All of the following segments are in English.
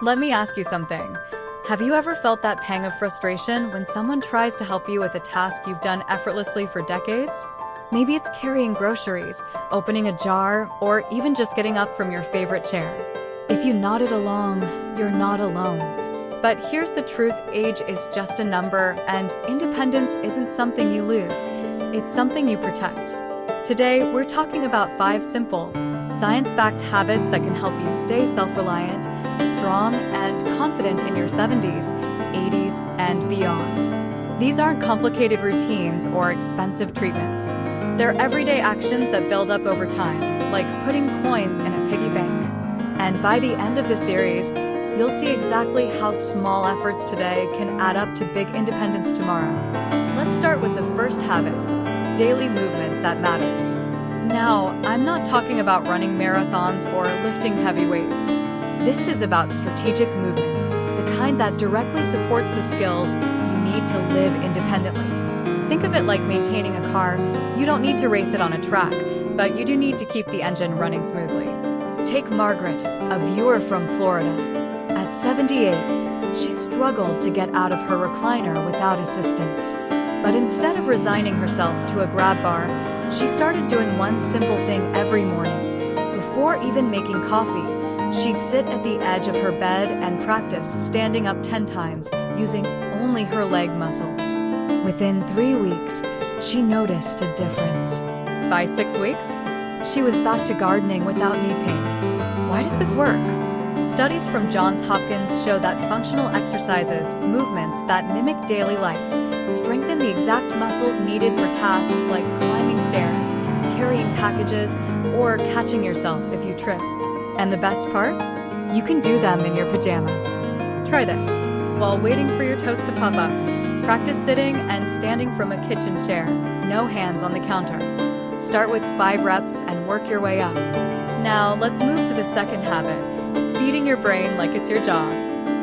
Let me ask you something. Have you ever felt that pang of frustration when someone tries to help you with a task you've done effortlessly for decades? Maybe it's carrying groceries, opening a jar, or even just getting up from your favorite chair. If you nodded along, you're not alone. But here's the truth: age is just a number, and independence isn't something you lose. It's something you protect. Today, we're talking about 5 simple, science-backed habits that can help you stay self-reliant, strong, and confident in your 70s, 80s, and beyond. These aren't complicated routines or expensive treatments. They're everyday actions that build up over time, like putting coins in a piggy bank. And by the end of the series, you'll see exactly how small efforts today can add up to big independence tomorrow. Let's start with the first habit: daily movement that matters. Now, I'm not talking about running marathons or lifting heavy weights. This is about strategic movement, the kind that directly supports the skills you need to live independently. Think of it like maintaining a car. You don't need to race it on a track, but you do need to keep the engine running smoothly. Take Margaret, a viewer from Florida. At 78, she struggled to get out of her recliner without assistance. But instead of resigning herself to a grab bar, she started doing one simple thing every morning. Before even making coffee, she'd sit at the edge of her bed and practice standing up 10 times using only her leg muscles. Within 3 weeks, she noticed a difference. By 6 weeks, she was back to gardening without knee pain. Why does this work? Studies from Johns Hopkins show that functional exercises, movements that mimic daily life, strengthen the exact muscles needed for tasks like climbing stairs, carrying packages, or catching yourself if you trip. And the best part? You can do them in your pajamas. Try this. While waiting for your toast to pop up, practice sitting and standing from a kitchen chair, no hands on the counter. Start with 5 reps and work your way up. Now, let's move to the second habit: feeding your brain like it's your job.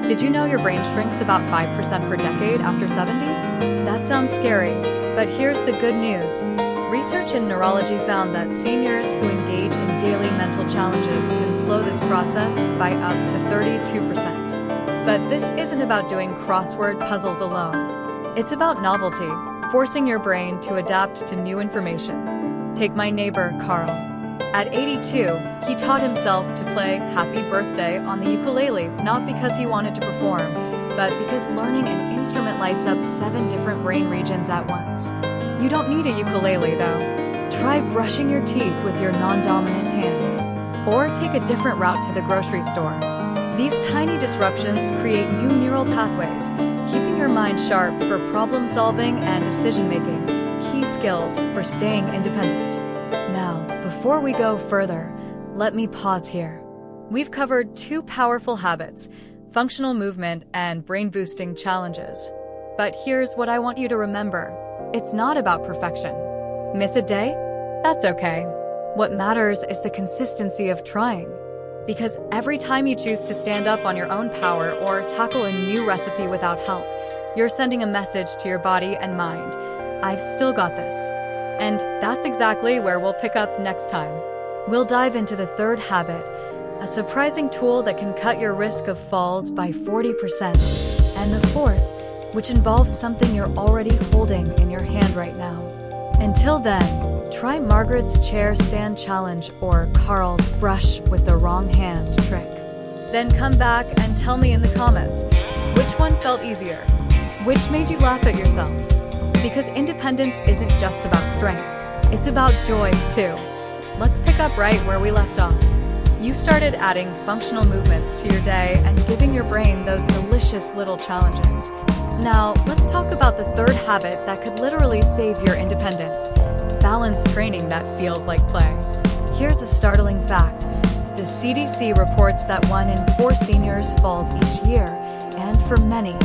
Did you know your brain shrinks about 5% per decade after 70? That sounds scary, but here's the good news. Research in neurology found that seniors who engage in daily mental challenges can slow this process by up to 32%. But this isn't about doing crossword puzzles alone. It's about novelty, forcing your brain to adapt to new information. Take my neighbor, Carl. At 82, he taught himself to play Happy Birthday on the ukulele, not because he wanted to perform, but because learning an instrument lights up 7 different brain regions at once. You don't need a ukulele, though. Try brushing your teeth with your non-dominant hand. Or take a different route to the grocery store. These tiny disruptions create new neural pathways, keeping your mind sharp for problem-solving and decision-making, key skills for staying independent. Now, before we go further, let me pause here. We've covered 2 powerful habits: functional movement and brain-boosting challenges. But here's what I want you to remember. It's not about perfection. Miss a day? That's okay. What matters is the consistency of trying. Because every time you choose to stand up on your own power or tackle a new recipe without help, you're sending a message to your body and mind: I've still got this. And that's exactly where we'll pick up next time. We'll dive into the third habit, a surprising tool that can cut your risk of falls by 40%. And the fourth, which involves something you're already holding in your hand right now. Until then, try Margaret's chair stand challenge or Carl's brush with the wrong hand trick. Then come back and tell me in the comments, which one felt easier? Which made you laugh at yourself? Because independence isn't just about strength, it's about joy too. Let's pick up right where we left off. You started adding functional movements to your day and giving your brain those delicious little challenges. Now, let's talk about the third habit that could literally save your independence: balance training that feels like play. Here's a startling fact. The CDC reports that 1 in 4 seniors falls each year, and for many,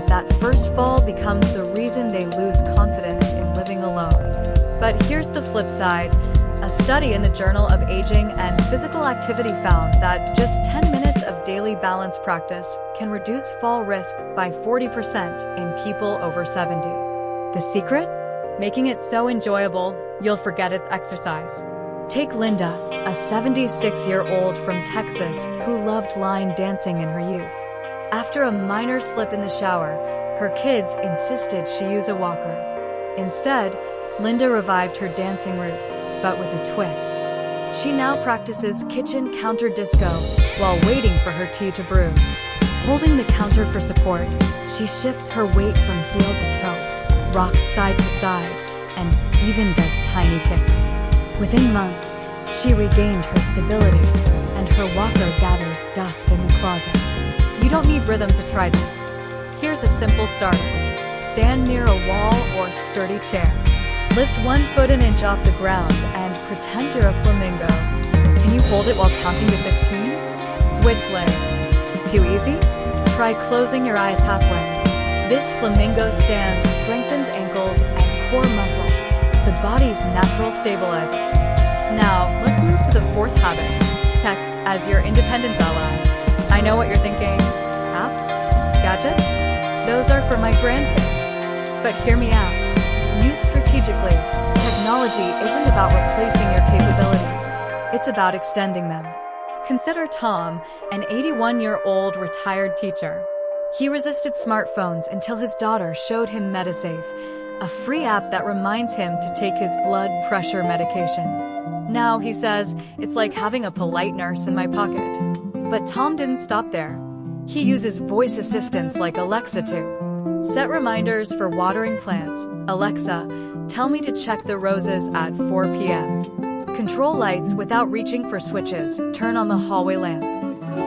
that first fall becomes the reason they lose confidence in living alone. But here's the flip side. A study in the Journal of Aging and Physical Activity found that just 10 minutes of daily balance practice can reduce fall risk by 40% in people over 70. The secret? Making it so enjoyable, you'll forget it's exercise. Take Linda, a 76-year-old from Texas who loved line dancing in her youth. After a minor slip in the shower, her kids insisted she use a walker. Instead, Linda revived her dancing roots, but with a twist. She now practices kitchen counter disco while waiting for her tea to brew. Holding the counter for support, she shifts her weight from heel to toe, rocks side to side, and even does tiny kicks. Within months, she regained her stability, and her walker gathers dust in the closet. You don't need rhythm to try this. Here's a simple starter. Stand near a wall or sturdy chair. Lift 1 foot an inch off the ground and pretend you're a flamingo. Can you hold it while counting to 15? Switch legs. Too easy? Try closing your eyes halfway. This flamingo stand strengthens ankles and core muscles, the body's natural stabilizers. Now, let's move to the 4th habit, tech as your independence ally. I know what you're thinking. Apps? Gadgets? Those are for my grandkids. But hear me out. Use strategically. Technology isn't about replacing your capabilities. It's about extending them. Consider Tom, an 81-year-old retired teacher. He resisted smartphones until his daughter showed him MediSafe, a free app that reminds him to take his blood pressure medication. Now, he says, it's like having a polite nurse in my pocket. But Tom didn't stop there. He uses voice assistants like Alexa too. Set reminders for watering plants. Alexa, tell me to check the roses at 4 p.m. Control lights without reaching for switches. Turn on the hallway lamp.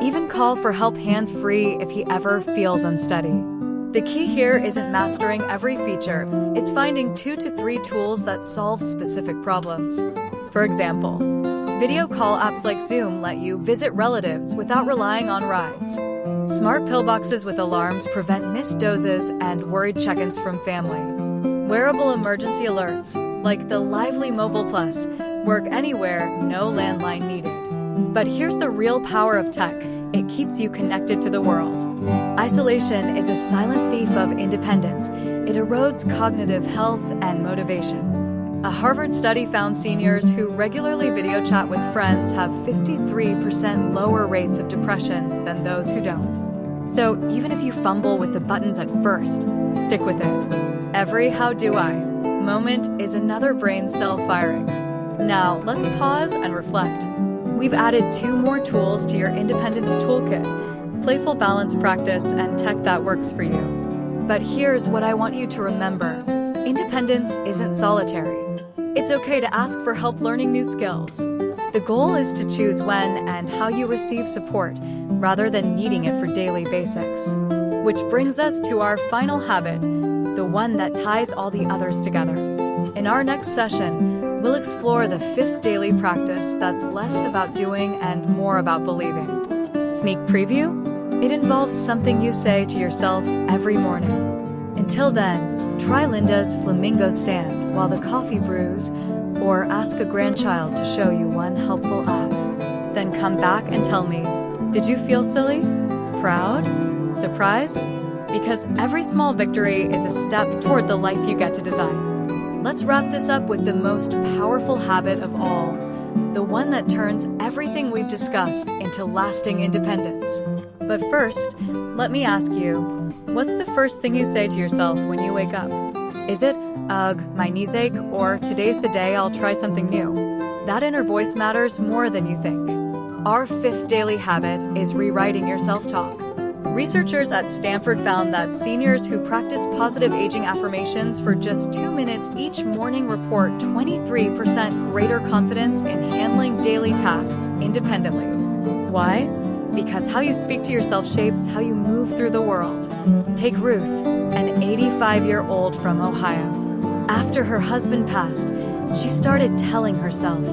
Even call for help hands-free if he ever feels unsteady. The key here isn't mastering every feature. It's finding 2 to 3 tools that solve specific problems. For example, video call apps like Zoom let you visit relatives without relying on rides. Smart pillboxes with alarms prevent missed doses and worried check-ins from family. Wearable emergency alerts, like the Lively Mobile Plus, work anywhere, no landline needed. But here's the real power of tech. It keeps you connected to the world. Isolation is a silent thief of independence. It erodes cognitive health and motivation. A Harvard study found seniors who regularly video chat with friends have 53% lower rates of depression than those who don't. So even if you fumble with the buttons at first, stick with it. Every "how do I" moment is another brain cell firing. Now let's pause and reflect. We've added 2 more tools to your independence toolkit: playful balance practice and tech that works for you. But here's what I want you to remember. Independence isn't solitary. It's okay to ask for help learning new skills. The goal is to choose when and how you receive support, rather than needing it for daily basics. Which brings us to our final habit, the one that ties all the others together. In our next session, we'll explore the 5th daily practice that's less about doing and more about believing. Sneak preview? It involves something you say to yourself every morning. Until then, try Linda's flamingo stand while the coffee brews, or ask a grandchild to show you one helpful app. Then come back and tell me, did you feel silly? Proud? Surprised? Because every small victory is a step toward the life you get to design. Let's wrap this up with the most powerful habit of all, the one that turns everything we've discussed into lasting independence. But first, let me ask you, what's the first thing you say to yourself when you wake up? Is it, ugh, my knees ache, or today's the day I'll try something new? That inner voice matters more than you think. Our 5th daily habit is rewriting your self-talk. Researchers at Stanford found that seniors who practice positive aging affirmations for just 2 minutes each morning report 23% greater confidence in handling daily tasks independently. Why? Because how you speak to yourself shapes how you move through the world. Take Ruth, an 85-year-old from Ohio. After her husband passed, she started telling herself,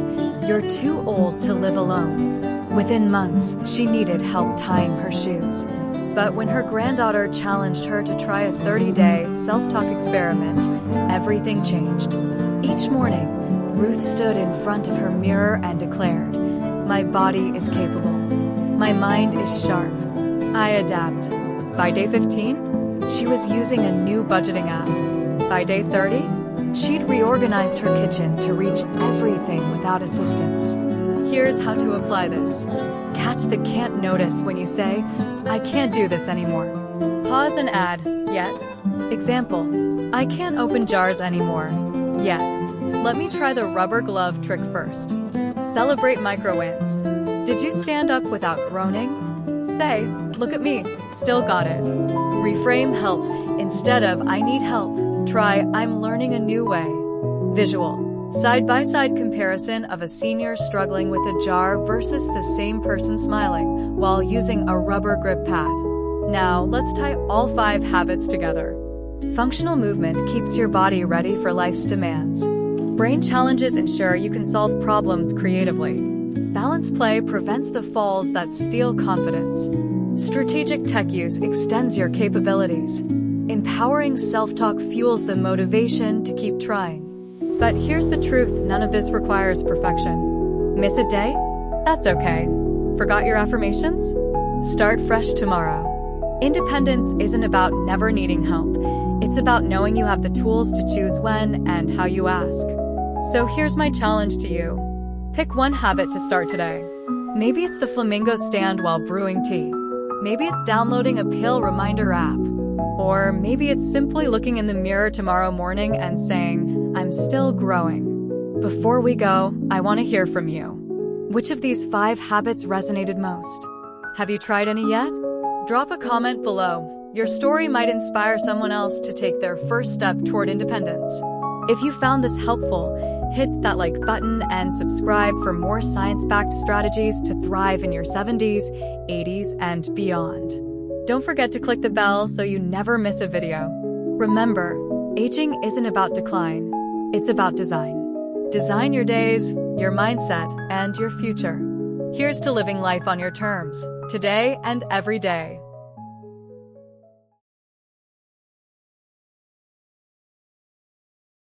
"You're too old to live alone." Within months, she needed help tying her shoes. But when her granddaughter challenged her to try a 30-day self-talk experiment, everything changed. Each morning, Ruth stood in front of her mirror and declared, "My body is capable. My mind is sharp. I adapt." By day 15, she was using a new budgeting app. By day 30, She'd reorganized her kitchen to reach everything without assistance. Here's how to apply this. Catch the can't notice when you say, I can't do this anymore. Pause and add, yet. Example, I can't open jars anymore, yet. Let me try the rubber glove trick first. Celebrate micro wins. Did you stand up without groaning? Say, look at me, still got it. Reframe help. Instead of I need help, try I'm learning a new way. Visual. Side-by-side comparison of a senior struggling with a jar versus the same person smiling while using a rubber grip pad. Now, let's tie all 5 habits together. Functional movement keeps your body ready for life's demands. Brain challenges ensure you can solve problems creatively. Balanced play prevents the falls that steal confidence. Strategic tech use extends your capabilities. Empowering self-talk fuels the motivation to keep trying. But here's the truth, none of this requires perfection. Miss a day? That's okay. Forgot your affirmations? Start fresh tomorrow. Independence isn't about never needing help. It's about knowing you have the tools to choose when and how you ask. So here's my challenge to you. Pick one habit to start today. Maybe it's the flamingo stand while brewing tea. Maybe it's downloading a pill reminder app. Or maybe it's simply looking in the mirror tomorrow morning and saying, I'm still growing. Before we go, I want to hear from you. Which of these 5 habits resonated most? Have you tried any yet? Drop a comment below. Your story might inspire someone else to take their first step toward independence. If you found this helpful, hit that like button and subscribe for more science-backed strategies to thrive in your 70s, 80s, and beyond. Don't forget to click the bell so you never miss a video. Remember, aging isn't about decline, it's about design. Design your days, your mindset, and your future. Here's to living life on your terms, today and every day.